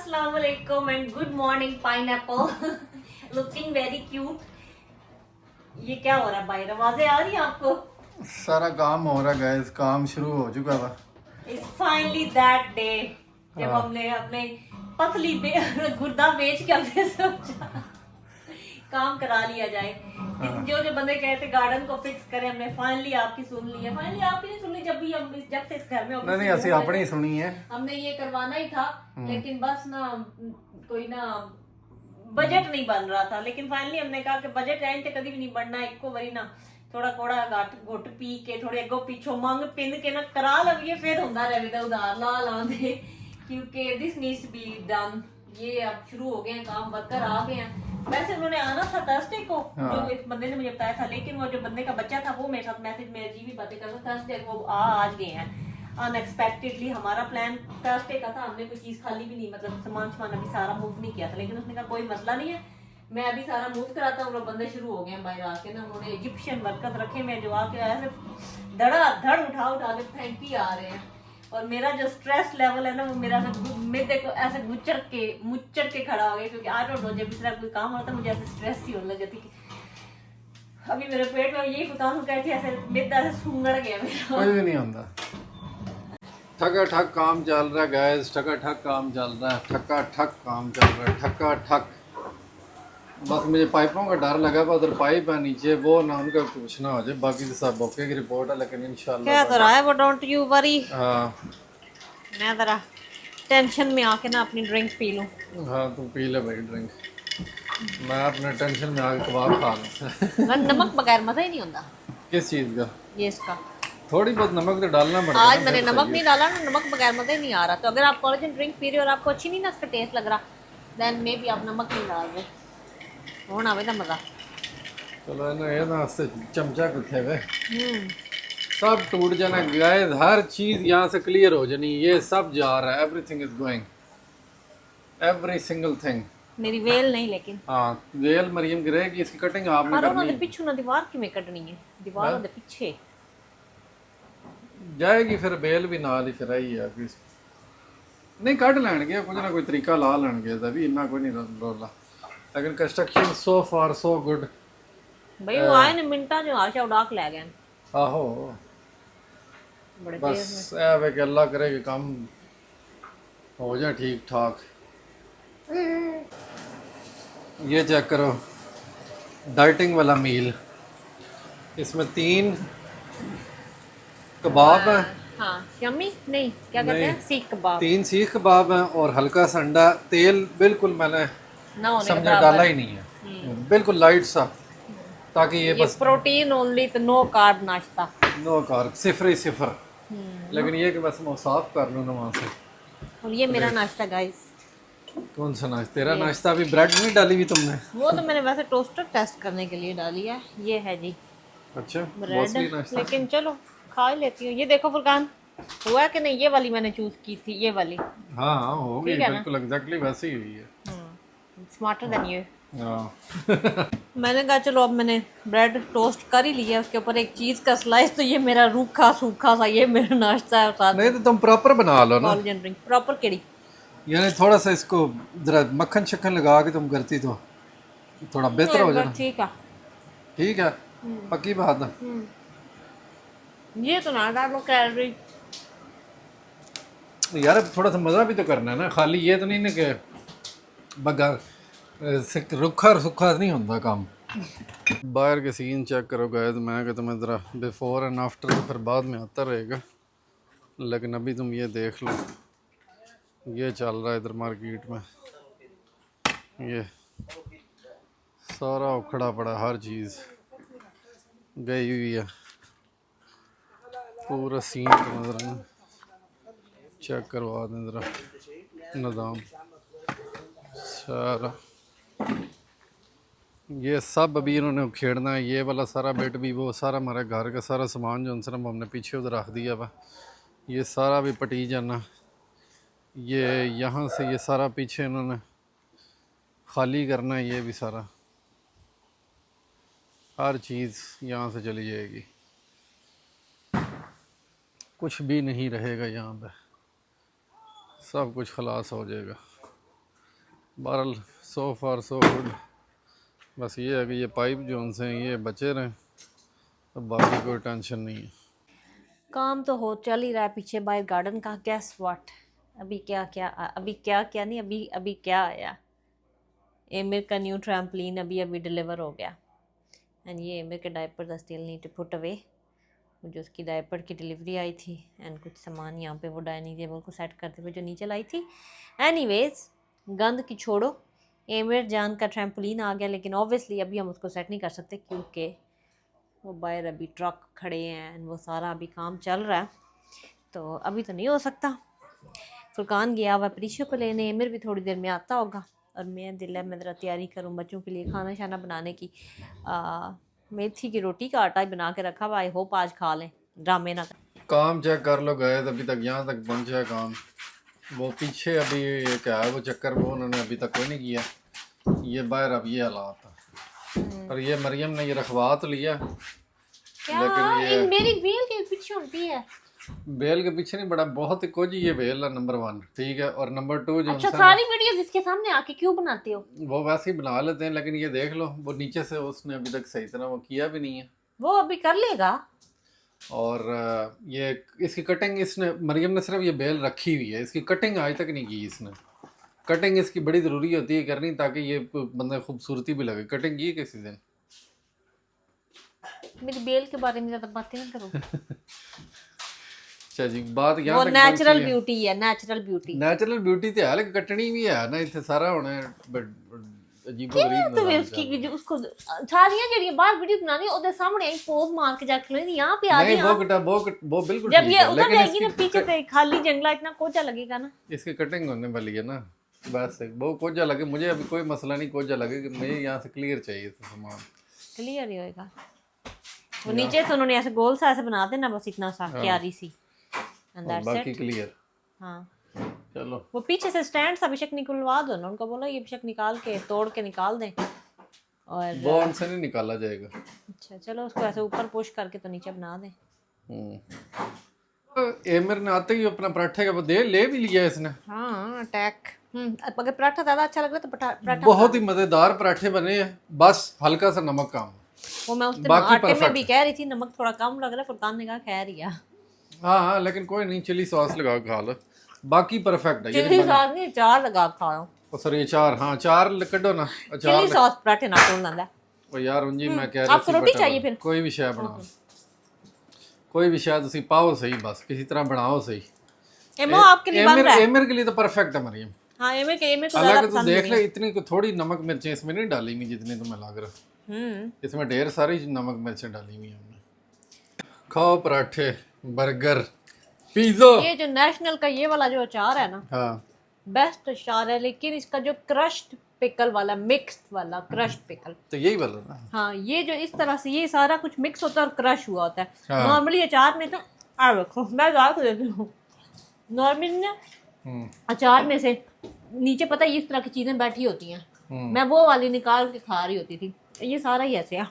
Assalamualaikum and good morning pineapple. Looking very cute. ये क्या हो रहा है भाई, आवाजें आ रही हैं आपको? सारा काम हो रहा है गाइस, काम शुरू हो चुका था। It's finally that day जब हमने अपने पतली गुर्दा बेच के हमने सोचा काम करा लिया जाए। जो बंदे कहते गार्डन को फिक्स करें, हमने फाइनली आपकी सुन ली है। फाइनली आपकी नहीं सुन ली, जब से इस घर में नहीं असि अपनी ही सुनी है। हमने ये करवाना ही था, लेकिन बस ना कोई ना बजट नहीं बन रहा था। लेकिन फाइनली हमने कहा कि बजट आए थे कभी भी नहीं बनना, इको वरी ना थोड़ा कोड़ा घुट पी के थोड़े अगो पीछो मंग पिंद के ना करा लविए, फिर होंदा रहे उधार ला दे, क्योंकि this needs to be done. ये अब शुरू हो गए हैं काम, वर्कर आ गए हैं। वैसे उन्होंने आना था थर्सडे को, जो इस बंदे ने मुझे बताया था, लेकिन वो जो बंदे का बच्चा था वो मेरे साथ मैसेज में अजीब ही बातें कर रहा था। थर्सडे को आज गए हैं अनएक्सपेक्टेडली। हमारा प्लान थर्सडे का था, हमने कोई चीज खाली भी नहीं, मतलब सामान अभी सारा मूव नहीं किया था, लेकिन उसने कहा कोई मसला नहीं है, मैं अभी सारा मूव कराता हूँ। बंदे शुरू हो गए बाहर आके ना, उन्होंने इजिप्शियन वर्कर्स रखे में जो आके ऐसे धड़ उठा के फेंकी आ रहे हैं। और मेरा जो स्ट्रेस लेवल है ना, वो मेरा मेरे को ऐसे मुच्चर के खड़ा हो गया, क्योंकि आई डोंट नो जब इस तरह कोई काम होता है मुझे ऐसे स्ट्रेस ही होने लग जाती कि अभी मेरे पेट में यही फुकान कहती है, ऐसे मेरा ऐसे सूंगड़ गया मेरा। कोई भी नहीं होता। ठका ठक काम चल रहा है गाइस, ठका ठक काम चल रहा है, ठका ठक काम चल रहा है, ठका ठक। बस मुझे पाइपों का डर लगा, उधर पाइप है नीचे, वो ना उनका कुछ ना हो जाए। बाकी तो सब ओके की रिपोर्ट है, लेकिन इंशाल्लाह क्या तो रहा है वो, डोंट यू वरी। हाँ मैं जरा टेंशन में आके ना अपनी ड्रिंक पी लूं। हाँ तू पी ले भाई ड्रिंक, मैं अपने टेंशन में आके कबाब खा लूं। नमक बगैर मजा ही नहीं होता। किस चीज़ का? ये इसका थोड़ी बहुत नमक तो डालना पड़ता है। आज मैंने नमक नहीं डाला ना, नमक बगैर मजा ही नहीं आ रहा। तो अगर आप कोलेजन ड्रिंक पी रहे हो और आपको अच्छी नहीं ना इसका टेस्ट लग रहा, देन मे बी आप नमक नहीं डाल रहे, होना आवे ना मजा। चलो ना ये ना से चमचा किथे वे सब टूट जाना गाइस, हर चीज यहाँ से क्लियर हो जानी। ये सब जा रहा है, everything is going, every single thing. मेरी वेल नहीं, लेकिन हाँ वेल मरियम गिरेगी, इसकी कटिंग आपने पर करनी ਉਹਨਾਂ ਦੇ है। ਪਿੱਛੋਂ ਨਾ ਦੀਵਾਰ ਕਿਵੇਂ ਕੱਢਣੀ ਹੈ, ਦੀਵਾਰ ਉਹਦੇ ਪਿੱਛੇ जाएगी फिर बेल भी नाल ही फिर आई है कि नहीं कट लैणगे, कुछ ना कोई तरीका ला लैणगे, तभी इन्ना कोई नहीं रोला। लेकिन कंस्ट्रक्शन सो फार सो गुड। ਬਈ ਉਹ ਆਏ ਨੇ ਮਿੰਟਾਂ 'ਚ ਆਸ਼ਾ ਉਡਾ ਕੇ ਲੈ ਗਏ ਨੇ आहो बड़े बस ऐ वे कि अल्लाह करे कि काम हो जाए ठीक ठाक। ये चेक करो डाइटिंग वाला मील, इसमें 3 कबाब हैं। हाँ यम्मी नहीं, क्या कहते हैं, सीख कबाब। 3 सीख कबाब हैं और हल्का सा अंडा। तेल बिल्कुल मैंने ना होने समझा डाला ही नहीं है, बिल्कुल लाइट सा, ताकि ये बस प्रोटीन ओनली, तो नो कार्ब नाश्ता, नो कार्ब, सिफर ही सिफर। लेकिन ये कि बस मैं साफ कर लूँ ना वहाँ से। और ये मेरा नाश्ता गाइस। कौन सा नाश्ता? तेरा नाश्ता अभी ब्रेड नहीं डाली हुई तुमने? वो तो मैंने वैसे टोस्टर टेस्ट करने के लिए डाली है। ये है जी अच्छा ब्रेड, नाश्ता। लेकिन चलो खा ही लेती हूँ। ये देखो फुरकान हुआ है कि नहीं, ये वाली मैंने चूज की थी, ये वाली। हाँ हाँ हो गई, बिल्कुल एग्जैक्टली वैसे ही हुई है। Smarter than you. हाँ मैंने कहा चलो अब मैंने ब्रेड टोस्ट कर ही लिया, उसके ऊपर एक चीज का स्लाइस, तो ये मेरा रूखा सूखा सा ये मेरा नाश्ता है। साथ नहीं तो तुम प्रॉपर बना लो ना, कोलेजन ड्रिंक प्रॉपर केड़ी, यानी थोड़ा सा इसको जरा मक्खन शक्खन लगा के तुम करती तो थोड़ा बेहतर हो जाना। ठीक है ठीक है पक्की बात है। ये तो ना डालो कैलोरी यार थोड़ा सा मज़ा भी तो करना है ना, खाली ये तो नहीं ना कि बगा रुखा सुखा नहीं होता काम। बाहर के सीन चेक करो गाइस, मैं कि तुम्हें ज़रा बिफोर एंड आफ्टर तो फिर बाद में आता रहेगा, लेकिन अभी तुम ये देख लो, ये चल रहा है इधर मार्केट में। ये सारा उखड़ा पड़ा, हर चीज़ गई हुई है, पूरा सीन तो नजर चेक करवा दें ज़रा निज़ाम सारा। ये सब अभी इन्होंने उखेड़ना है, ये वाला सारा बेड भी, वो सारा हमारे घर का सारा सामान जो सिर्फ हमने पीछे उधर रख दिया हुआ, ये सारा भी पटी जाना। ये यहाँ से ये सारा पीछे इन्होंने खाली करना है, ये भी सारा हर चीज़ यहाँ से चली जाएगी, कुछ भी नहीं रहेगा यहाँ पे, सब कुछ खलास हो जाएगा। बहरहाल सो फार सो गुड। बस ये है कि ये पाइप जो उनसे हैं ये बचे रहें, तो बाकी कोई टेंशन नहीं है। काम तो हो चल ही रहा है पीछे बाहर गार्डन का। गैस व्हाट, अभी क्या क्या अभी क्या क्या नहीं अभी अभी क्या आया। एमिर का न्यू ट्रैम्पलिन अभी अभी डिलीवर हो गया। एंड ये एमिर के diaper the still need to put away. जो उसकी डायपर की डिलीवरी आई थी एंड कुछ सामान यहाँ पे वो डाइनिंग टेबल को सेट करते हुए जो नीचे लाई थी। एनीवेज गंद की छोड़ो, एमिर जान का ट्रैम्पोलिन आ गया, लेकिन ऑब्वियसली अभी हम उसको सेट नहीं कर सकते क्योंकि वो बाहर अभी ट्रक खड़े हैं एंड वो सारा अभी काम चल रहा है, तो अभी तो नहीं हो सकता। फुरकान गया हुआ प्रीशो को लेने, एमिर भी थोड़ी देर में आता होगा और मैं दिल है मैं ज़रा तैयारी करूँ बच्चों के लिए खाना शाना बनाने की। मेथी की रोटी का आटा ही बना के रखा हुआ, आई होप आज खा लें, ड्रामे ना करें। काम चेक कर लो, गए अभी तक यहाँ तक पहुँचा है काम। वो पीछे अभी क्या है वो चक्कर वो उन्होंने अभी तक कोई नहीं किया। ये बाहर अब ये हालात है। और ये मरियम ने ये रखवा तो लिया, क्या लेकिन ये मेरी बेल के पीछे होती है। बेल के पीछे नहीं, बड़ा बहुत ही कुछ ये बेल है नंबर 1, ठीक है। और नंबर 2 जो अच्छा, उनसे सारी वीडियोस इसके सामने आके क्यों बनाते हो? वो वैसे ही बना लेते हैं, लेकिन ये देख लो वो नीचे से उसने अभी तक सही तरह वो किया भी नहीं है। वो अभी कर लेगा। और ये इसकी कटिंग इसने मरियम ने सिर्फ ये बेल रखी हुई है, इसकी कटिंग आज तक नहीं की इसने। कटिंग इसकी बड़ी ज़रूरी होती है करनी, ताकि ये बंदे खूबसूरती भी लगे। कटिंग की किसी दिन। मेरी बेल के बारे में ज्यादा बातें नहीं करो। अच्छा जी, बात वो यहाँ तक नेचुरल ब्यूटी है, नेचुरल ब्यूटी। नेचुरल ब्यूटी तो है, लेकिन कटनी भी है ना, इतने सारा होना अजीबो गरीब तो वे उसकी जो उसको सारियां जड़ी बाहर वीडियो बनानी ओदे सामने आई पोज मार के जाके लेनी यहां पे आ नहीं। गई। वो बिल्कुल जब ठीक ये है, उधर लेकिन जाएगी ना पीछे पे खाली जंगला इतना कोचा लगेगा ना। इसकी कटिंग होने वाली है ना, बस वो कोजा लगे मुझे अभी कोई मसला नहीं, कोजा लगे कि मुझे यहाँ से क्लियर चाहिए था सामान। क्लियर ही होएगा। वो नीचे से उन्होंने ऐसे गोल सा ऐसे बना देना, बस इतना सा क्यारी सी, एंड दैट्स बाकी इट। क्लियर। हाँ, चलो वो पीछे से स्टैंड सा बेशक निकलवा दो ना, उनको बोला ये बेशक निकाल के तोड़ के निकाल दें। और वो उनसे नहीं निकाला जाएगा। अच्छा चलो उसको ऐसे ऊपर पुश करके तो नीचे बना दें। एमिर ने आते ही अपना पराठे का वो दे ले भी लिया इसने। हाँ अटैक। अगर पराठा ज्यादा अच्छा लग रहा है तो पराठा। बहुत ही मजेदार पराठे बने हैं, बस हल्का सा नमक कम। वो मैं उस दिन बाकी आटे में perfect। भी कह रही थी नमक थोड़ा कम लग रहा है, फुरकान ने कहा खैर ही है। हाँ हाँ, लेकिन कोई नहीं, चिली सॉस लगा के खा लो, बाकी परफेक्ट है। चिली सॉस नहीं, अचार लगा के खाओ। सॉरी अचार, हाँ अचार कड्डो ना, चिली अचार सॉस पराठे ना तोड़ लंदा। ओ यार उंजी मैं कह रहा आपको रोटी चाहिए फिर? कोई भी शय बनाओ, कोई भी शय तुसी पाओ सही, बस किसी तरह बनाओ सही। एमो आपके लिए बन रहा है। एमिर के लिए तो परफेक्ट है मरियम। हाँ एमे को ज्यादा हालांकि तू पसंद देख नहीं ले है। इतनी को थोड़ी नमक मिर्चें इसमें नहीं डाली हुई जितनी तुम्हें लग रहा, इसमें ढेर सारी नमक मिर्चें डाली हुई हमने। खाओ पराठे, बर्गर, पिज्जा। ये जो नेशनल का ये वाला जो अचार है ना, हाँ बेस्ट अचार है, लेकिन इसका जो क्रश्ड पिकल वाला, मिक्स्ड वाला क्रश्ड पिकल, तो यही बोला ना। हाँ ये जो इस तरह से ये सारा कुछ मिक्स होता है और क्रश हुआ होता है। हाँ। नॉर्मली अचार में तो आ रखो मैं गा के देती हूँ, नॉर्मली ना अचार में से नीचे पता है इस तरह की चीजें बैठी होती हैं, मैं वो वाली निकाल के खा रही होती थी, ये सारा ही ऐसे है।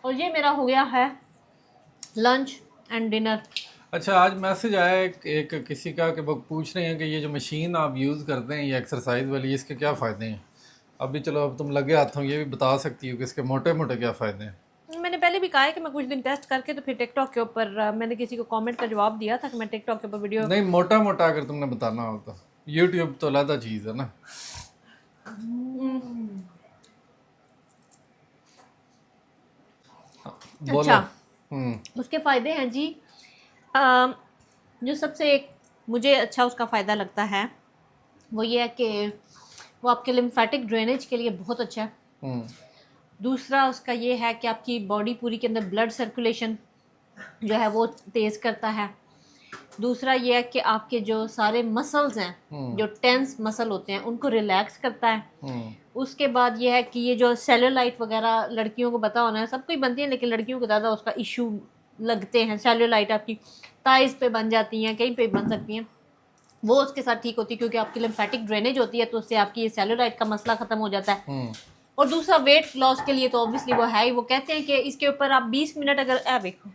और ये मेरा हो गया है लंच एंड डिनर। अच्छा, आज मैसेज आया एक किसी का कि वो पूछ रहे हैं कि ये जो मशीन आप यूज़ करते हैं ये एक्सरसाइज वाली, इसके क्या फ़ायदे हैं। अभी चलो अब तुम लगे हाथों ये भी बता सकती हो कि इसके मोटे मोटे क्या फ़ायदे हैं। मैंने पहले भी कहा है कि मैं कुछ दिन टेस्ट करके तो फिर टिकटॉक के ऊपर मैंने किसी को कमेंट का जवाब दिया था कि मैं टिकटॉक के ऊपर वीडियो नहीं, मोटा मोटा अगर तुमने बताना हो तो यूट्यूब तो अलग चीज़ है ना। बोलो। अच्छा, उसके फ़ायदे हैं जी। जो सबसे एक मुझे अच्छा उसका फ़ायदा लगता है वो ये है कि वो आपके लिम्फेटिक ड्रेनेज के लिए बहुत अच्छा है। दूसरा उसका ये है कि आपकी बॉडी पूरी के अंदर ब्लड सर्कुलेशन जो है वो तेज़ करता है। दूसरा ये है कि आपके जो सारे मसल्स हैं, जो टेंस मसल होते हैं, उनको रिलैक्स करता है। उसके बाद ये है कि ये जो सेलुलाइट वगैरह लड़कियों को पता होना है, सब कोई बनती है लेकिन लड़कियों को ज़्यादा उसका इशू लगते हैं। सेलुलाइट आपकी थाइस पे बन जाती हैं, कहीं पे बन सकती हैं, वो उसके साथ ठीक होती है क्योंकि आपकी लिम्फेटिक ड्रेनेज होती है, तो उससे आपकी ये सेलुलाइट का मसला ख़त्म हो जाता है। और दूसरा वेट लॉस के लिए तो ऑब्वियसली वो है ही। वो कहते हैं कि इसके ऊपर आप 20 मिनट अगर देखो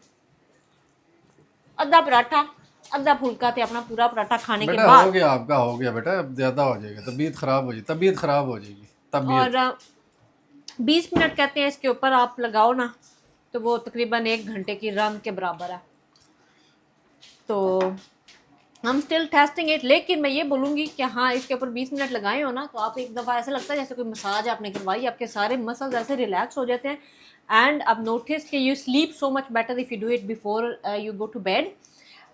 आधा पराठा अद्धा फुल्का थे अपना पूरा पराठा खाने के बेटा बाद। हो गया आपका, हो गया बेटा, अब ज़्यादा हो जाएगा, तबीयत ख़राब हो जाएगी, तबीयत ख़राब हो जाएगी तबीयत। और 20 मिनट कहते हैं इसके ऊपर आप लगाओ ना, तो वो तकरीबन 1 घंटे की रन के बराबर है। तो हम स्टिल टेस्टिंग इट, लेकिन मैं ये बोलूँगी कि हाँ, इसके ऊपर 20 मिनट लगाए हो ना, तो आप एक दफ़ा ऐसा लगता है जैसे कोई मसाज आपने करवाई, आपके सारे मसल्स ऐसे रिलैक्स हो जाते हैं। एंड अब नोटिस कि you sleep so much better if you do it before you go to bed.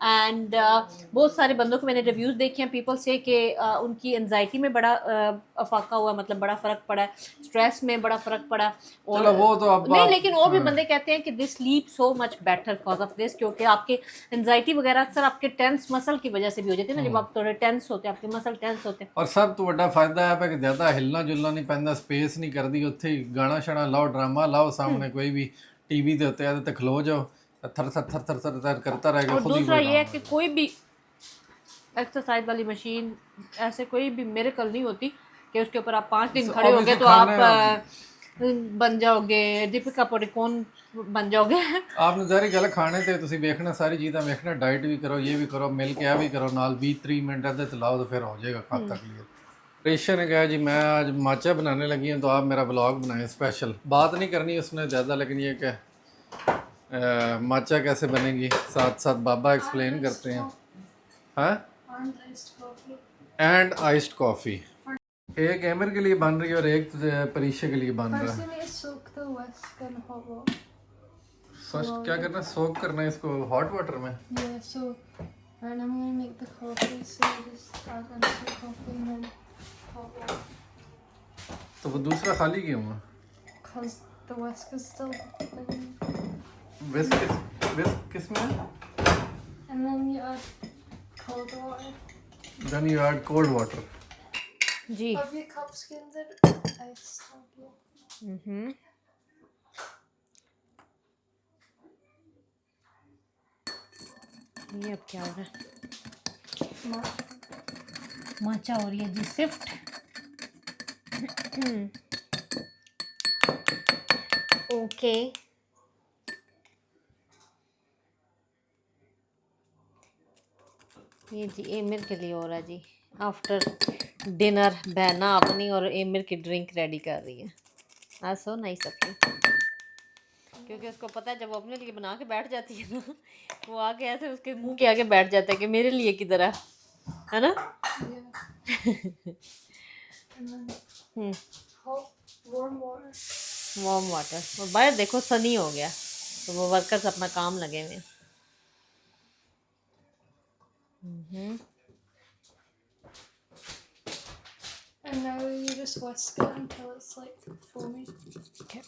And बहुत सारे बंदों को मैंने रिव्यूज़ देखे हैं, पीपल से कि उनकी एनजाइटी में बड़ा अफाका हुआ, मतलब बड़ा फ़र्क पड़ा है, स्ट्रेस में बड़ा फ़र्क पड़ा। और चलो वो तो अब नहीं, आप, लेकिन और भी बंदे कहते हैं कि this sleep so much better because of this, क्योंकि आपके एनजाइटी वगैरह अक्सर आपके टेंस मसल की वजह से भी हो जाती है ना, जब आप थोड़े टेंस होते हैं, आपके मसल टेंस होते हैं। और सब तो बड़ा फायदा है कि ज़्यादा हिलना जुलना नहीं पैंदा, स्पेस नहीं करदी उत्थे ही गाना शाना लाओ, ड्रामा लाओ सामने, कोई भी टीवी दे उत्ते ते खलो जाओ, थर थर थर थर थर थर करता रहेगा, और खुद ही दूसरा कोई ये है काम कि हो कोई भी एक्सरसाइज वाली मशीन ऐसे कोई भी मिरेकल नहीं होती कि उसके ऊपर आप 5 दिन खड़े होगे तो आप बन जाओगे दीपिका पादुकोण बन जाओगे। आपने ज़ाहिर गल खाने ते तुसी वेखना, सारी चीज़ां वेखना, डाइट भी करो, ये भी करो, मिल के आ भी करो नाल, 20-30 मिनट अद्धे ते लाओ तो फिर हो जाएगा खाता क्लियर। रेशा ने कहा जी मैं आज माचा बनाने लगी हूँ तो आप मेरा ब्लॉग बनाएं स्पेशल। बात नहीं करनी उसने ज़्यादा, लेकिन ये क्या माचा कैसे बनेगी साथ साथ बाबा एक्सप्लेन करते हैं। हाँ, एंड आइस्ड कॉफ़ी। एक एमर के लिए बन रही है और एक परीक्षा के लिए बन रहा है। फर्स्ट क्या करना है, सोक करना है इसको हॉट वाटर में। तो वो दूसरा खाली क्यों है? विस्क किसमें है? Then you add cold water. जी। ये अब क्या हो रहा है? माचा हो रही है जी सिफ्ट। ओके, ये जी एमिर के लिए हो रहा है जी। आफ्टर डिनर बहना अपनी और एमिर की ड्रिंक रेडी कर रही है। आज सो नाइस अपनी, क्योंकि उसको पता है जब वो अपने लिए बना के बैठ जाती है ना, वो आके ऐसे उसके मुंह के आगे बैठ जाता है कि मेरे लिए किधर है ना। वार्म वाटर, और बाहर देखो सनी हो गया, तो वो वर्कर्स अपना काम लगे हुए हैं। And now you just whisk it until it's like foamy. Okay.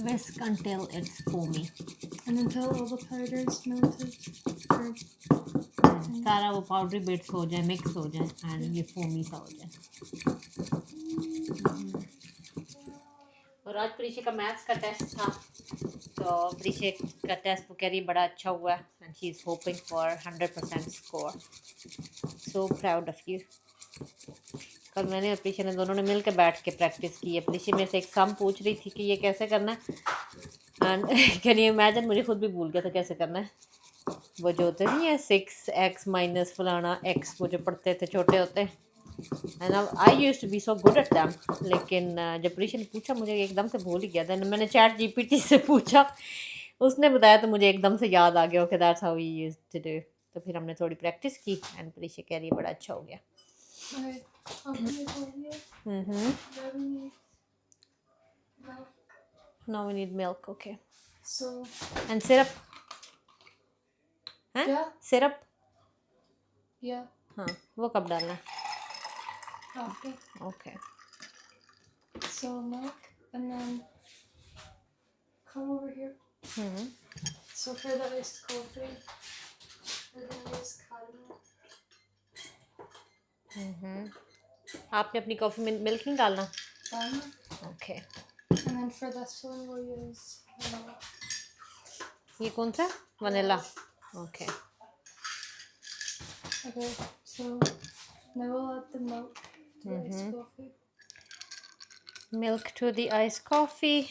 Whisk until it's foamy. And until all the powder is melted. सारा वो पाउडरी बिट्स हो जाए, मिक्स हो जाए एंड ये फोमी सा हो जाए। और आज प्रीशे का मैथ्स का टेस्ट था, तो प्रीशे का टेस्ट वो कह रही बड़ा अच्छा हुआ and she is hoping for 100% score. So proud of you. कल मैंने और प्रीशा ने दोनों ने मिल के बैठ के प्रैक्टिस की है। प्रीशा मेरे से एक सम पूछ रही थी कि ये कैसे करना है, एंड कैन यू इमेजिन मुझे खुद भी भूल गया था कैसे करना है। वो जो होते नहीं है 6x माइनस फलाना x, वो जो पढ़ते थे छोटे होते, and I used to be so good at them, लेकिन जब प्रीशा ने पूछा मुझे एकदम से भूल ही गया था। मैंने चैट जीपीटी से पूछा, उसने बताया तो मुझे एकदम से याद आ गया, okay that's how we used to do. तो फिर हमने थोड़ी प्रैक्टिस की एंड प्रीशा कह रही है बड़ा अच्छा हो गया। Okay, I'll put it over here. Now we need milk. Now we need milk, okay. So, And syrup? हैं? Yeah. Syrup? yeah, हाँ, वो कब डालना है? after. Okay. So milk, and then come over here. So for the iced coffee, we're gonna use caramel. आपने अपनी coffee में milk नहीं डालना? Caramel. Okay. And then for this one, we'll use vanilla. ये कौन सा? Vanilla. Okay. Okay, so now we'll add the milk to the iced coffee. Milk to the iced coffee.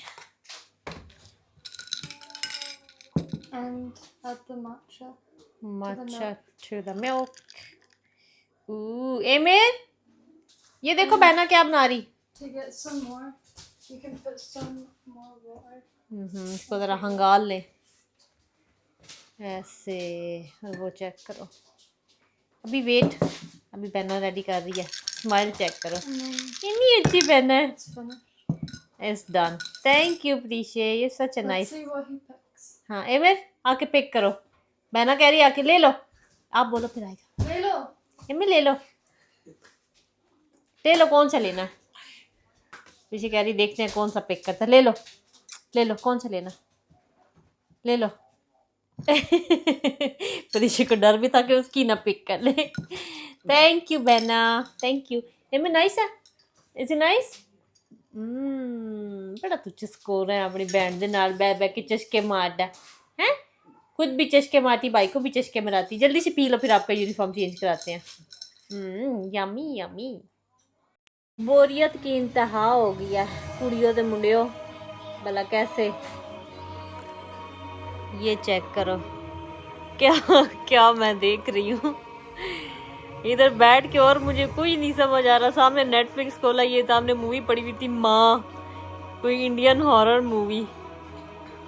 And add the matcha. matcha to the milk. Ooh, Emir, ये देखो बहना क्या बना रही। To get some more, you can put some more water. इसको जरा हंगाल ले ऐसे, और वो चेक करो। अभी वेट, अभी बहना रेडी कर रही है। स्माइल चेक करो, इतनी अच्छी बहना है। It's funny. It's done. Thank you, Prisha. You're such a Let's nice. see what he picks. हाँ एमिर आके पिक करो। बहना कह रही है आके ले लो। आप बोलो फिर आएगा। ले लो। एमिर ले लो, ले लो, कौन सा लेना है? पीछे कह रही देखते हैं कौन सा पिक करता है। ले लो, ले लो, कौन सा लेना? ले लो। परीक्षा को डर भी था कि उसकी ना पिक कर ले। थैंक यू बहना, थैंक यू। एमिर नाइस है, इज इट नाइस? बड़ा तू चस्कोर है अपनी बैंड दे नाल बै बै के चस्के मारदा है। खुद भी चस्के मारती, भाई को भी चस्के मारती। जल्दी से पी लो फिर आपका यूनिफॉर्म चेंज कराते हैं। Yummy yummy. बोरियत की इंतहा हो गई है कुड़ियों दे मुंडियों। भला कैसे, ये चेक करो क्या क्या मैं देख रही हूँ इधर बैठ के, और मुझे कोई नहीं समझ आ रहा। सामने नेटफ्लिक्स खोला, ये सामने मूवी पड़ी हुई थी माँ, कोई इंडियन हॉरर मूवी,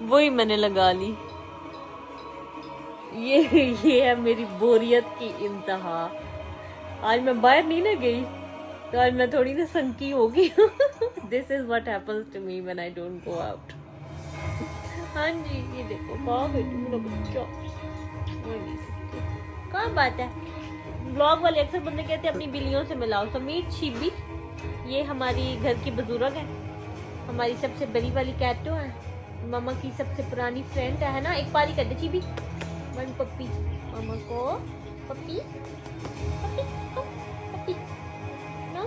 वही मैंने लगा ली। ये है मेरी बोरियत की इंतहा। आज मैं बाहर नहीं ना गई तो आज मैं थोड़ी ना संकी होगी। This is what happens to me when I don't go out. हाँ जी, ये देखो कहाँ बैठी मेरा बच्चा, कहाँ बात है। ब्लॉग वाले अक्सर बंदे कहते हैं अपनी बिल्लियों से मिलाओ। तो मीट शिबी, ये हमारी घर की बुजुर्ग है, हमारी सबसे बड़ी वाली कैटो है, मामा की सबसे पुरानी फ्रेंड है ना। एक पारी कर दे शिबी, वन पप्पी मामा को, पप्पी पप्पी पप्पी ना,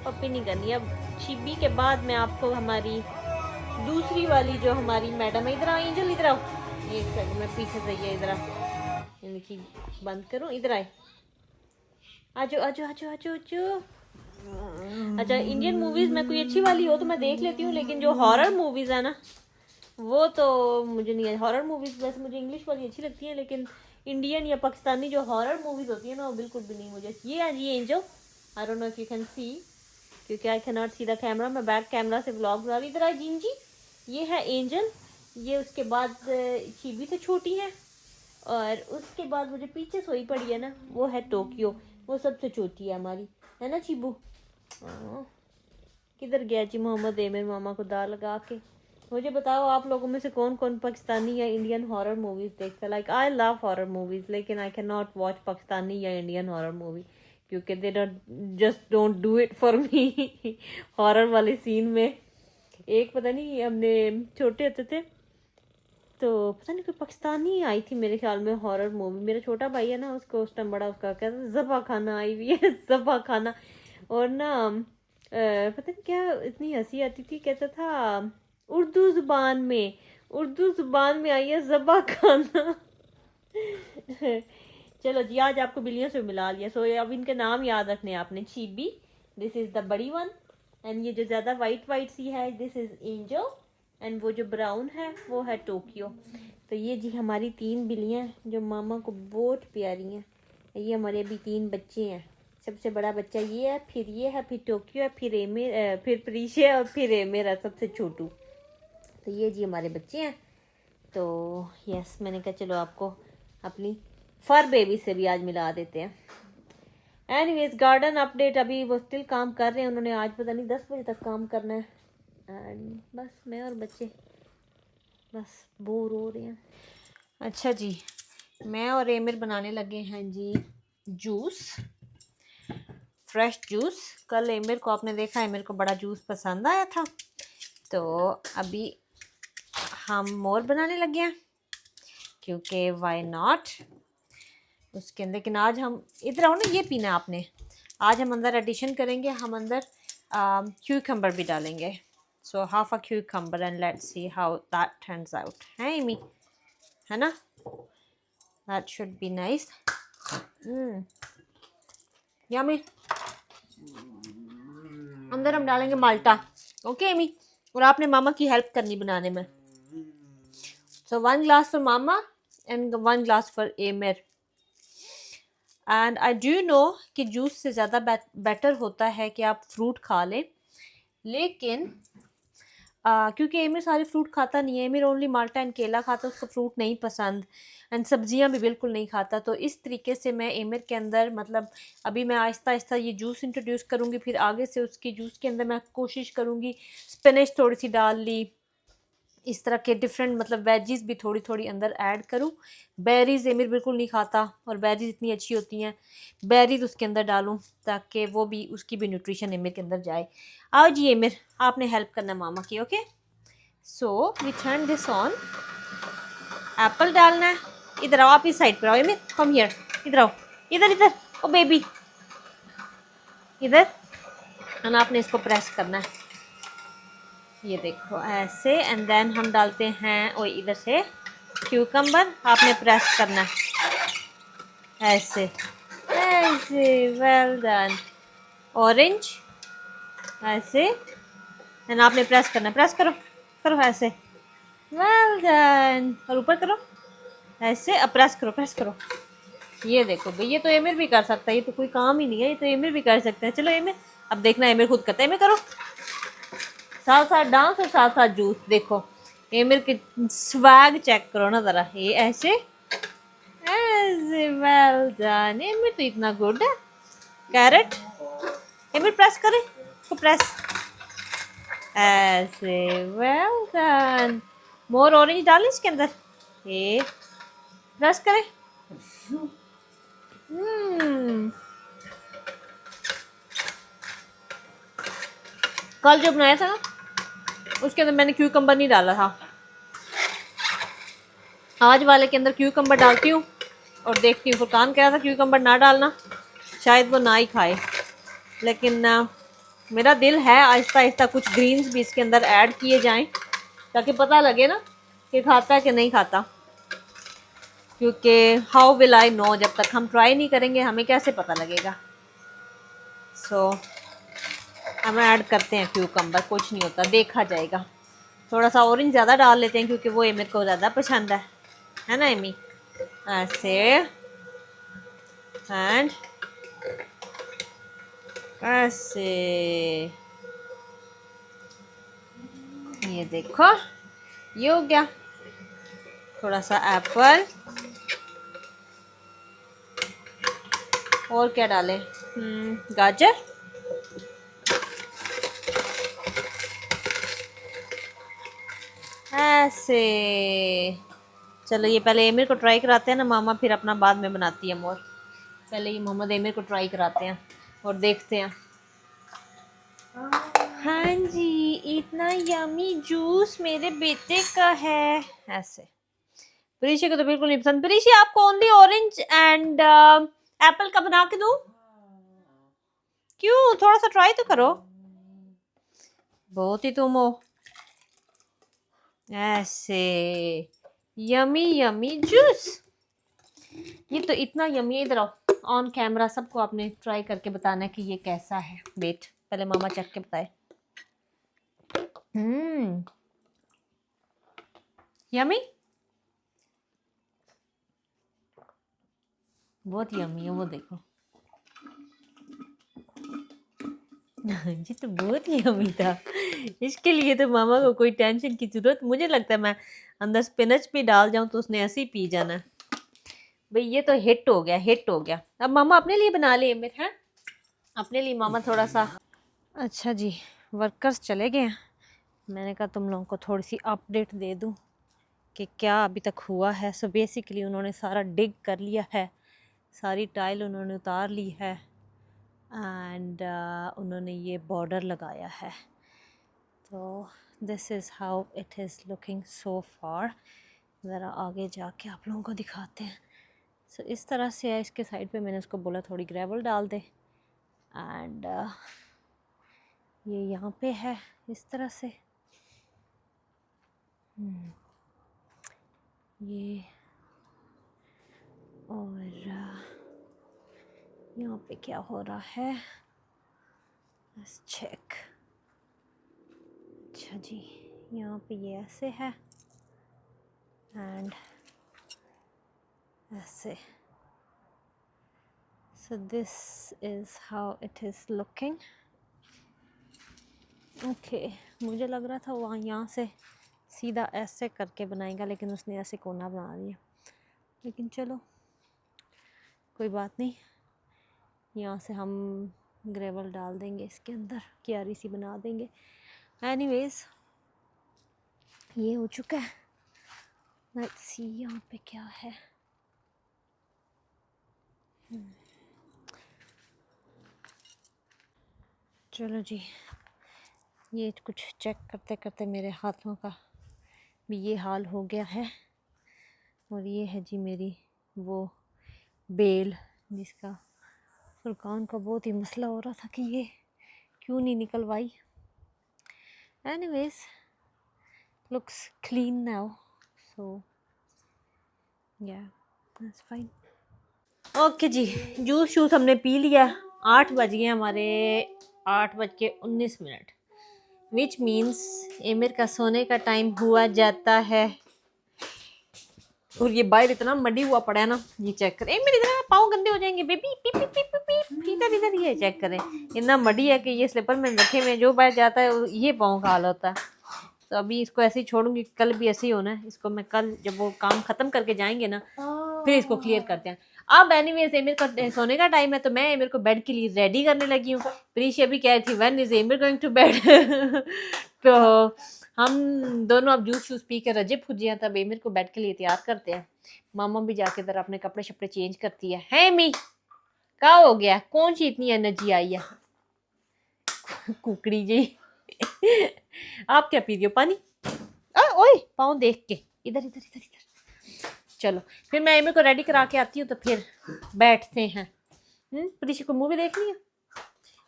पप्पी नहीं करनी अब। शिबी के बाद मैं आपको हमारी दूसरी वाली जो हमारी मैडम है, इधर आओ एंजल, इधर आओ। एक सेकंड मैं पीछे से ये इधर इनकी बंद करूं, इधर आए, आजो आजो आजो आजो आजो। अच्छा, इंडियन मूवीज में कोई अच्छी वाली हो तो मैं देख लेती हूँ, लेकिन जो हॉरर मूवीज है ना वो तो मुझे नहीं है। हॉरर मूवीज वैसे मुझे इंग्लिश वाली अच्छी लगती है, लेकिन इंडियन या पाकिस्तानी जो हॉरर मूवीज होती है ना वो बिल्कुल भी नहीं मुझे। ये है जी Angel, I don't know if you can see, क्योंकि I can not see the camera, मैं बैक कैमरा से व्लॉग बना रही। इधर आई जीन जी, ये है एंजल, ये उसके बाद शिबी से छोटी है, और उसके बाद वो जो पीछे सोई पड़ी है ना वो है टोक्यो, वो सबसे छोटी है हमारी, है ना चीबू। किधर गया जी मोहम्मद एमिर मामा को दाल लगा के। मुझे बताओ आप लोगों में से कौन कौन पाकिस्तानी या इंडियन हॉरर मूवीज देखता है। Like I love horror movies, लेकिन I can not watch Pakistani या इंडियन हॉरर मूवी, क्योंकि they just don't do it for me. Horror वाले सीन में एक पता नहीं, हमने छोटे होते थे तो पता नहीं कोई पाकिस्तानी आई थी मेरे ख्याल में हॉरर मूवी। मेरा छोटा भाई है ना, उसको उस टाइम बड़ा उसका कहता ज़बा खाना आई हुई है, ज़बा खाना। और ना पता नहीं क्या इतनी हंसी आती थी, कहता था उर्दू ज़ुबान में आई है ज़बा खाना। चलो जी, आज आपको बिल्लियों से मिला लिया। सो अब इनके नाम याद रखने आपने। चीबी, दिस इज़ द बड़ी वन, एंड ये जो ज़्यादा वाइट सी है दिस इज़ एंजल, एंड वो जो ब्राउन है वो है टोक्यो। तो ये जी हमारी 3 बिल्लियाँ जो मामा को बहुत प्यारी हैं। ये हमारे अभी 3 बच्चे हैं। सबसे बड़ा बच्चा ये है, फिर ये है, फिर टोक्यो है, फिर एमिर, फिर प्रीशिया, और फिर एमिर है सबसे छोटू। तो ये जी हमारे बच्चे हैं। तो यस, मैंने कहा चलो आपको अपनी फर बेबी से भी आज मिला देते हैं। एनीवेज, गार्डन अपडेट, अभी वो स्टिल काम कर रहे हैं। उन्होंने आज पता नहीं 10 बजे तक काम करना है, एंड बस मैं और बच्चे बस बोर हो रहे हैं। अच्छा जी, मैं और एमिर बनाने लगे हैं जी जूस, फ्रेश जूस। कल एमिर को आपने देखा, एमिर को बड़ा जूस पसंद आया था, तो अभी हम और बनाने लगे हैं, क्योंकि वाई नॉट उसके अंदर। लेकिन आज हम इधर आओ ना, ये पीना आपने। आज हम अंदर एडिशन करेंगे, हम अंदर क्यूकम्बर भी डालेंगे। So half a cucumber and let's see how that turns out, है एमी, है ना? That should be nice. Yummy. अंदर हम डालेंगे माल्टा, ओके एमी, और आपने मामा की हेल्प करनी बनाने में। So 1 glass for mama and 1 glass for Emir. And I do know कि जूस से ज़्यादा बेटर होता है कि आप फ्रूट खा लें, लेकिन क्योंकि एमिर सारे फ्रूट खाता नहीं है, एमिर ओनली माल्टा एंड केला खाता है, उसको फ्रूट नहीं पसंद एंड सब्जियां भी बिल्कुल नहीं खाता। तो इस तरीके से मैं एमिर के अंदर मतलब अभी मैं आहिस्ता आहिस्ता ये जूस इंट्रोड्यूस करूँगी, फिर आगे से उसकी जूस के अंदर मैं कोशिश करूँगी स्पिनच थोड़ी सी डाल ली, इस तरह के डिफरेंट मतलब वेजीज भी थोड़ी थोड़ी अंदर ऐड करूँ। बेरीज एमिर बिल्कुल नहीं खाता और बेरीज इतनी अच्छी होती हैं, बेरीज उसके अंदर डालूँ ताकि वो भी उसकी भी न्यूट्रिशन एमिर के अंदर जाए। आओ जी एमिर, आपने हेल्प करना मामा की, okay. So we turn this on, apple डालना है। इधर आओ, आप इस साइड पर आओ एमिर, कम हियर, इधर आओ, इधर इधर, ओ बेबी इधर, और आपने इसको प्रेस करना है, ये देखो ऐसे। एंड देन हम डालते हैं और इधर से क्यूकम्बर, आपने प्रेस करना है ऐसे ऐसे, वेल डन। ऑरेंज ऐसे, एंड आपने प्रेस करना है, प्रेस करो करो ऐसे, वेल डन। और ऊपर करो ऐसे, अब प्रेस करो प्रेस करो। ये देखो भाई, ये तो एमिर भी कर सकता है, ये तो कोई काम ही नहीं है, ये तो एमिर भी कर सकता है। चलो एमिर, अब देखना एमिर खुद करता है, एमिर करो, साथ साथ डांस और साथ साथ जूस। देखो एमिर के स्वैग चेक करो ना ज़रा, ये ऐसे ऐसे, वेल डन। एमिर तो इतना गुड है। कैरेट, एमिर प्रेस करे इसको, प्रेस ऐसे, वेल डन। मोर ऑरेंज डालें इसके अंदर, ये प्रेस करें। कल जो बनाया था ना उसके अंदर मैंने क्यूकम्बर नहीं डाला था, आज वाले के अंदर क्यूकम्बर डालती हूँ और देखती हूँ। फुरकान कह रहा था क्यूकम्बर ना डालना, शायद वो ना ही खाए, लेकिन मेरा दिल है आहिस्ता आहिस्ता कुछ ग्रीन्स भी इसके अंदर ऐड किए जाएं ताकि पता लगे ना कि खाता है कि नहीं खाता। क्योंकि हाउ विल आई नो, जब तक हम ट्राई नहीं करेंगे हमें कैसे पता लगेगा। सो हम ऐड करते हैं क्यूकम्बर, कुछ नहीं होता, देखा जाएगा। थोड़ा सा ऑरेंज ज़्यादा डाल लेते हैं क्योंकि वो एमिर को ज़्यादा पसंद है ना एमी, ऐसे। एंड ऐसे, ये देखो ये हो गया। थोड़ा सा एप्पल, और क्या डालें, गाजर, ऐसे। चलो ये पहले एमिर को ट्राई कराते हैं ना मामा, फिर अपना बाद में बनाती है मोर। पहले ये मोहम्मद एमिर को ट्राई कराते हैं और देखते हैं। हाँ जी, इतना यमी जूस मेरे बेटे का है। ऐसे प्रीशी को तो बिल्कुल नहीं पसंद। प्रीशी आपको ओनली ऑरेंज एंड एप्पल का बना के दूं? क्यों, थोड़ा सा ट्राई तो करो, बहुत ही तुम हो। ऐसे यमी यमी जूस, ये तो इतना यमी है। इधर आओ, ऑन कैमरा सबको आपने ट्राई करके बताना है कि ये कैसा है। वेट, पहले मामा चख के बताए। यमी, बहुत यमी है, वो देखो। ये तो बहुत ही यमी था, इसके लिए तो मामा को कोई टेंशन की जरूरत, मुझे लगता है मैं अंदर स्पिनच भी डाल जाऊं तो उसने ऐसे ही पी जाना। भाई ये तो हिट हो गया, हिट हो गया। अब मामा अपने लिए बना ले एमिर, हैं अपने लिए मामा थोड़ा सा। अच्छा जी, वर्कर्स चले गए हैं, मैंने कहा तुम लोगों को थोड़ी सी अपडेट दे दूं कि क्या अभी तक हुआ है। सो बेसिकली उन्होंने सारा डिग कर लिया है, सारी टाइल उन्होंने उतार ली है एंड उन्होंने ये बॉर्डर लगाया है। तो this is how it is looking so far. ज़रा आगे जाके आप लोगों को दिखाते हैं। सो इस तरह से है, इसके साइड पे मैंने उसको बोला थोड़ी ग्रेवल डाल दे एंड ये यहाँ पे है इस तरह से। ये और यहाँ पे क्या हो रहा है, लेट्स चेक। अच्छा जी, यहाँ पे ये ऐसे है एंड ऐसे। So this is how it is looking. Okay, मुझे लग रहा था वहाँ यहाँ से सीधा ऐसे करके बनाएगा, लेकिन उसने ऐसे कोना बना दिया। लेकिन चलो कोई बात नहीं, यहाँ से हम ग्रेवल डाल देंगे इसके अंदर, क्यारी सी बना देंगे। एनीवेज ये हो चुका है। लेट्स सी यहाँ पे क्या है। चलो जी, ये कुछ चेक करते करते मेरे हाथों का भी ये हाल हो गया है। और ये है जी मेरी वो बेल, जिसका फुरकान का बहुत ही मसला हो रहा था कि ये क्यों नहीं निकलवाई। Anyways looks clean now, so yeah that's fine. Okay जी, जूस शूस हमने पी लिया। 8 बज गए हमारे, 8:19, विच मीन्स एमिर का सोने का टाइम हुआ जाता है। और ये बाहर इतना मडी हुआ पड़ा है ना, ये चेक करें। एमिर इधर पाँव गंदे हो जाएंगे baby, P P P P P, इधर इधर ये चेक करें। इतना मडी है कि ये स्लीपर में रखे में जो बाहर जाता है ये पाँव का हाल होता है। तो अभी इसको ऐसे ही छोड़ूंगी, कल भी ऐसे ही होना है। इसको मैं कल जब वो काम खत्म करके जाएंगे ना, फिर इसको क्लियर करते हैं। अब एनीवेज एमिर का सोने का टाइम है, तो मैं एमिर को बेड के लिए रेडी करने लगी हूँ। प्रीशा भी कह रही थी when is Emir going to bed. तो हम दोनों अब जूस शूस पी के रजे फुजे हैं, तब एमिर को बेड के लिए तैयार करते हैं। मामा भी जाके इधर अपने कपड़े शपड़े चेंज करती है। है मी क्या हो गया, कौन सी इतनी एनर्जी आई है कुकड़ी जी। आप क्या पी रही हो, पानी? ओए पाँव देख के, इधर इधर इधर इधर। चलो फिर मैं एमिर को रेडी करा के आती हूँ, तो फिर बैठते हैं। प्रीशा को मूवी देख ली है,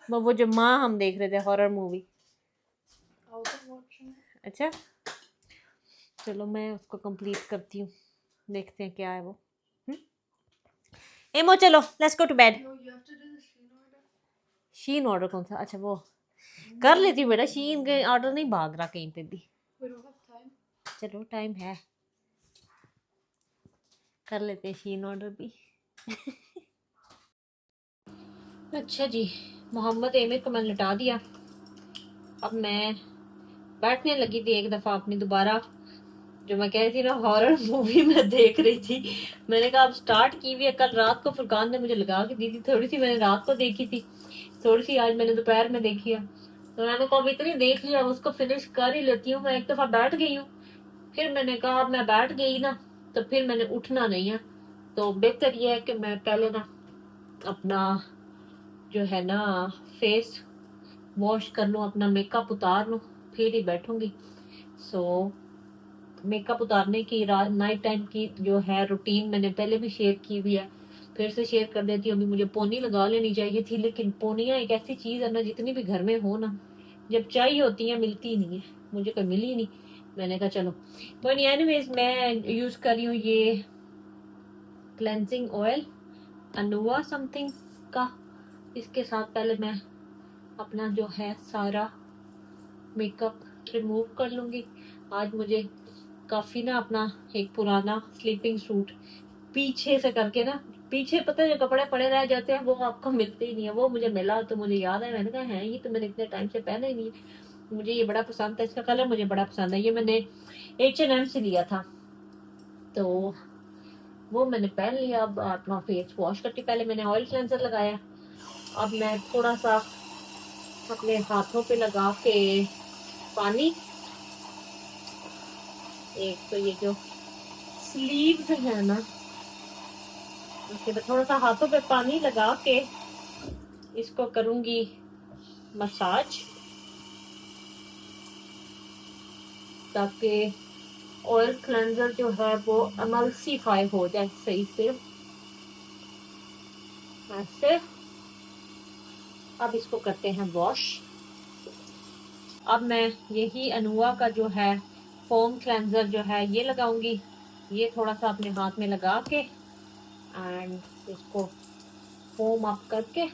वो जो माँ हम देख रहे थे, हॉरर मूवी। अच्छा चलो मैं उसको कंप्लीट करती हूँ, देखते हैं क्या है वो। एमो चलो लेट्स गो टू बेड। शीन ऑर्डर कौन सा? अच्छा वो कर लेती हूँ बेटा, शीन के ऑर्डर नहीं भाग रहा कहीं पे भी। चलो टाइम है, कर लेते हैं शीन ऑर्डर भी। अच्छा जी, मोहम्मद एमिर को मैंने लटा दिया। अब मैं बैठने लगी थी एक दफ़ा अपनी दोबारा, जो मैं कह रही थी ना हॉरर मूवी में देख रही थी। मैंने कहा अब स्टार्ट की हुई है, कल रात को फुरकान ने मुझे लगा के दी थी। थोड़ी सी मैंने रात को देखी थी, थोड़ी सी आज मैंने दोपहर में देखी है। तो मैंने कहा अब इतनी देख लिया, उसको फिनिश कर ही लेती हूँ। मैं एक दफ़ा बैठ गई हूँ, फिर मैंने कहा अब मैं बैठ गई ना, तो फिर मैंने उठना नहीं है। तो बेहतर ये है कि मैं पहले ना अपना जो है ना फेस वॉश कर लूँ, अपना मेकअप उतार लूँ, फिर ही बैठूंगी। सो मेकअप उतारने की नाइट टाइम की जो है रूटीन मैंने पहले भी शेयर की हुई है, फिर से शेयर कर देती हूँ। अभी मुझे पोनी लगा लेनी चाहिए थी, लेकिन पोनियाँ एक ऐसी चीज़ है ना, जितनी भी घर में हो ना, जब चाहिए होती है मिलती ही नहीं है। मुझे कोई मिली नहीं, मैंने कहा चलो कोई नहीं। एनीवेज मैं यूज़ कर रही हूँ ये क्लेंजिंग ऑयल अनोवा समथिंग का। इसके साथ पहले मैं अपना जो है सारा मेकअप रिमूव कर लूँगी। आज मुझे काफ़ी ना अपना एक पुराना स्लीपिंग सूट पीछे से करके ना, पीछे पता है जो कपड़े पड़े रह जाते हैं वो आपको मिलते ही नहीं है, वो मुझे मिला। तो मुझे याद है, मैंने कहा है ये तो मैंने इतने टाइम से पहना ही नहीं है। मुझे ये बड़ा पसंद था, इसका कलर मुझे बड़ा पसंद है। ये मैंने H&M से लिया था, तो वो मैंने पहन लिया। अब अपना फेस वॉश करके पहले मैंने ऑयल क्लेंजर लगाया। अब मैं थोड़ा सा अपने हाथों पे लगा के पानी, एक तो ये जो स्लीव्स है ना, उसके बाद थोड़ा सा हाथों पे पानी लगा के इसको करूंगी मसाज, ताकि ऑयल क्लेंजर जो है वो एमल्सिफाई हो जाए सही से ऐसे। अब इसको करते हैं वॉश। अब मैं यही अनूवा का जो है फोम क्लेंजर जो है ये लगाऊंगी। ये थोड़ा सा अपने हाथ में लगा के एंड इसको फोम अप करके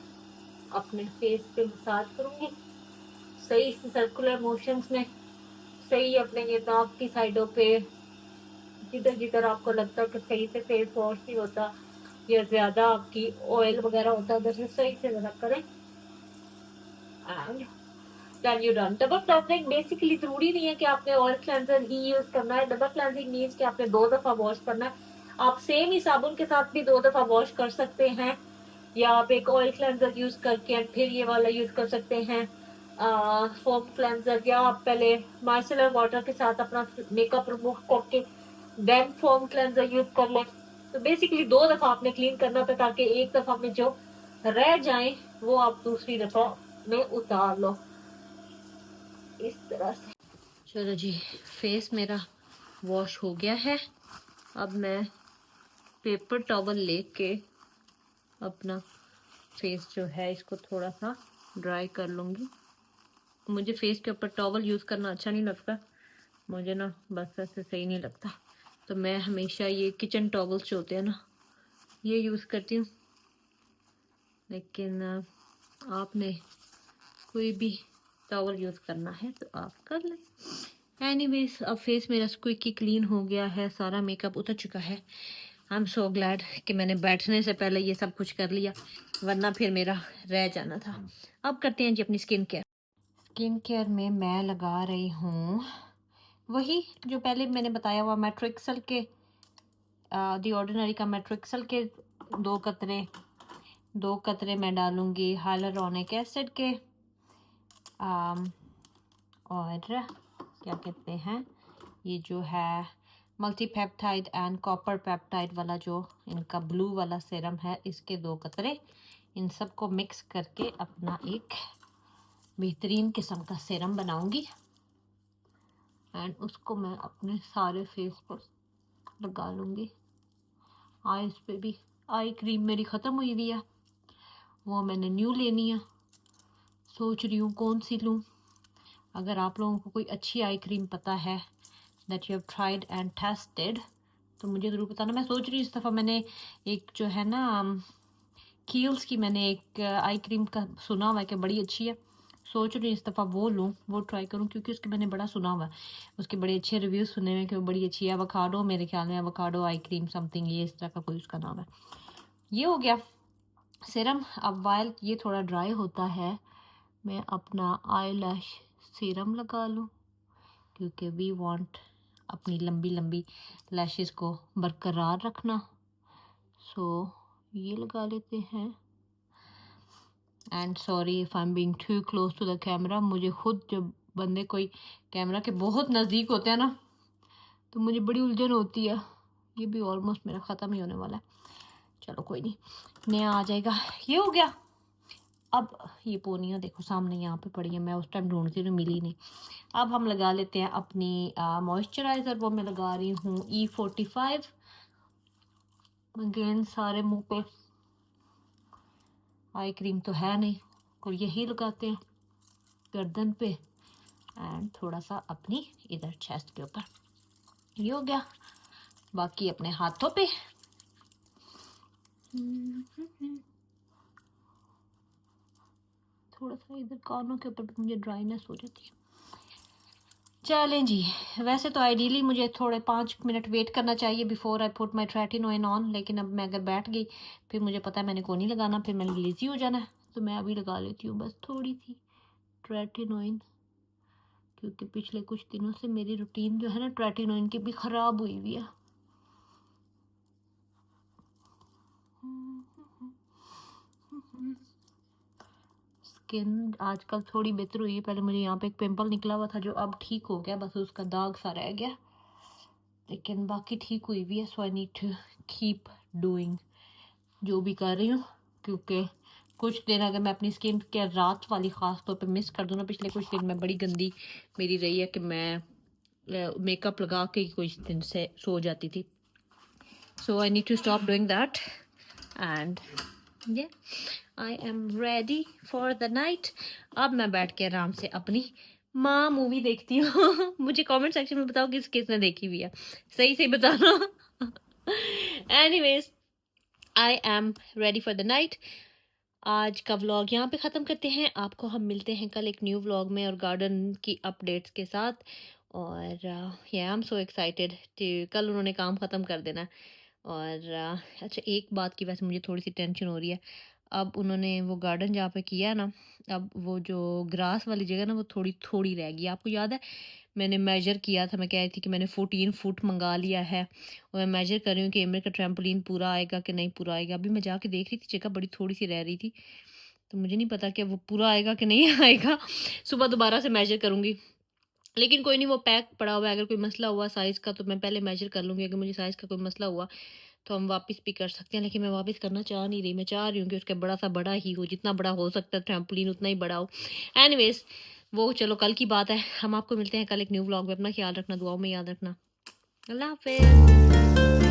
अपने फेस पे मसाज करूंगी सही से सर्कुलर मोशंस में, सही अपने ये दांत की साइडों पे जिधर जिधर आपको लगता है कि सही से फेस वॉश नहीं होता या ज्यादा आपकी ऑयल वगैरह होता है, उधर से सही से जरा करें and then you done. Double cleansing basically जरूरी नहीं है कि आपने ऑयल क्लेंजर ही यूज करना है। डबल क्लेंजिंग मीन्स कि आपने 2 दफा वॉश करना है। आप सेम ही साबुन के साथ भी 2 दफा वॉश कर सकते हैं, या आप एक ऑयल क्लेंजर यूज करके फिर ये वाला यूज कर सकते हैं फोम क्लेंजर, या आप पहले माइसेलर वाटर के साथ अपना मेकअप रिमूव करके देन फोम क्लेंजर यूज कर लें। तो बेसिकली 2 दफा आपने क्लीन करना था, ताकि एक दफा में जो रह जाए वो आप दूसरी दफा में उतार लो इस तरह से। चलो जी, फेस मेरा वॉश हो गया है। अब मैं पेपर टॉवल लेके अपना फेस जो है इसको थोड़ा सा ड्राई कर लूँगी। मुझे फेस के ऊपर टॉवल यूज़ करना अच्छा नहीं लगता, मुझे ना बस ऐसे सही नहीं लगता, तो मैं हमेशा ये किचन टॉवल्स जो होते हैं ना ये यूज़ करती हूँ। लेकिन आपने कोई भी टॉवल यूज़ करना है तो आप कर लें। एनीवेज, अब फेस मेरा स्क्विकी क्लीन हो गया है, सारा मेकअप उतर चुका है। आई एम सो ग्लैड कि मैंने बैठने से पहले ये सब कुछ कर लिया, वरना फिर मेरा रह जाना था। अब करते हैं जी अपनी स्किन केयर। स्किन केयर में मैं लगा रही हूँ वही जो पहले मैंने बताया हुआ मैट्रिक्सल के दी ऑर्डिनरी का मैट्रिक्सल के 2 कतरे मैं डालूँगी हाइलुरोनिक एसिड के और क्या कहते हैं ये जो है मल्टीपेप्टाइड एंड कॉपर पेप्टाइड वाला जो इनका ब्लू वाला सीरम है, इसके 2 कतरे। इन सब को मिक्स करके अपना एक बेहतरीन किस्म का सीरम बनाऊंगी एंड उसको मैं अपने सारे फेस पर लगा लूँगी। आईज पे भी आई क्रीम मेरी ख़त्म हुई हुई है, वो मैंने न्यू लेनी है, सोच रही हूँ कौन सी लूँ। अगर आप लोगों को कोई अच्छी आई क्रीम पता है that you have tried and tested तो मुझे ज़रूर बताना। मैं सोच रही हूँ इस दफ़ा मैंने एक जो है ना कील्स की मैंने एक आई क्रीम का सुना हुआ है कि बड़ी अच्छी है, सोच रही हूँ इस दफ़ा वो लूँ, वो ट्राई करूँ, क्योंकि उसके मैंने बड़ा सुना हुआ है, उसके बड़े अच्छे रिव्यूज़ सुने हुए कि वो बड़ी अच्छी है। एवोकाडो, मेरे ख्याल में एवोकाडो आई क्रीम समथिंग, ये इस तरह का कोई उसका नाम है। ये हो गया सीरम। अब वाइल ये थोड़ा ड्राई होता है मैं अपना आई लैश सीरम लगा लूँ, क्योंकि वी वांट अपनी लंबी लंबी लैशेस को बरकरार रखना। सो ये लगा लेते हैं। And sorry if I am being too close to the camera, मुझे खुद जब बंदे कोई कैमरा के बहुत नज़दीक होते हैं ना तो मुझे बड़ी उलझन होती है। ये भी ऑलमोस्ट मेरा ख़त्म ही होने वाला है, चलो कोई नहीं, नया आ जाएगा। ये हो गया। अब ये पोनियाँ देखो सामने यहाँ पे पड़ी है, मैं उस टाइम ढूंढती रही मिली नहीं। अब हम लगा लेते हैं अपनी मॉइस्चराइज़र, वो मैं लगा रही हूँ E45। अगेन सारे मुंह पे आई क्रीम तो है नहीं, और यही लगाते हैं गर्दन पे एंड थोड़ा सा अपनी इधर चेस्ट के ऊपर। ये हो गया। बाकी अपने हाथों पे थोड़ा सा इधर कानों के ऊपर मुझे ड्राइनेस हो जाती है। चलें जी, वैसे तो आइडियली मुझे थोड़े 5 मिनट वेट करना चाहिए before I put my tretinoin on, लेकिन अब मैं अगर बैठ गई फिर मुझे पता है मैंने को नहीं लगाना, फिर मैंने लेज़ी हो जाना है, तो मैं अभी लगा लेती हूँ बस थोड़ी सी ट्रेटिनोइन, क्योंकि पिछले कुछ दिनों से मेरी रूटीन जो है ना ट्रेटिनोइन की भी ख़राब हुई हुई है। स्किन आजकल थोड़ी बेहतर हुई है, पहले मुझे यहाँ पे एक पिंपल निकला हुआ था जो अब ठीक हो गया, बस उसका दाग सा रह गया, लेकिन बाकी ठीक हुई भी है। So I need to keep doing जो भी कर रही हूँ, क्योंकि कुछ दिन अगर मैं अपनी स्किन केयर रात वाली ख़ास तौर पे मिस कर दूँ ना, पिछले कुछ दिन में बड़ी गंदी मेरी रही है कि मैं मेकअप लगा के कुछ दिन से सो जाती थी। So I need to stop doing that and ये I am ready for the night. अब मैं बैठ के आराम से अपनी माँ मूवी देखती हूँ। मुझे कमेंट सेक्शन में बताओ किसने देखी हुई है, सही सही बताना। Anyways, I am ready for the night. आज का व्लॉग यहाँ पे ख़त्म करते हैं। आपको हम मिलते हैं कल एक न्यू व्लॉग में और गार्डन की अपडेट्स के साथ। और या आई एम सो एक्साइटेड कि कल उन्होंने काम ख़त्म कर देना है। और अच्छा, एक बात की वैसे मुझे थोड़ी सी टेंशन हो रही है। अब उन्होंने वो गार्डन जहाँ पे किया है ना, अब वो जो ग्रास वाली जगह ना वो थोड़ी थोड़ी रह गई। आपको याद है मैंने मेजर किया था, मैं कह रही थी कि मैंने 14 फुट मंगा लिया है और मैं मेजर कर रही हूँ कि एमर का ट्रैम्पोलिन पूरा आएगा कि नहीं पूरा आएगा। अभी मैं जाके देख रही थी, जगह बड़ी थोड़ी सी रह रही थी, तो मुझे नहीं पता कि वो पूरा आएगा कि नहीं आएगा। सुबह दोबारा से मेजर करूँगी, लेकिन कोई नहीं, वो पैक पड़ा हुआ है। अगर कोई मसला हुआ साइज़ का तो मैं पहले मेजर कर लूँगी। अगर मुझे साइज़ का कोई मसला हुआ तो हम वापस भी कर सकते हैं, लेकिन मैं वापस करना चाह नहीं रही। मैं चाह रही हूँ कि उसका बड़ा सा बड़ा ही हो, जितना बड़ा हो सकता है ट्रैम्पोलिन उतना ही बड़ा हो। एनीवेज, वो चलो कल की बात है। हम आपको मिलते हैं कल एक न्यू व्लॉग में। अपना ख्याल रखना, दुआओं में याद रखना। अल्लाह हाफ़िज़।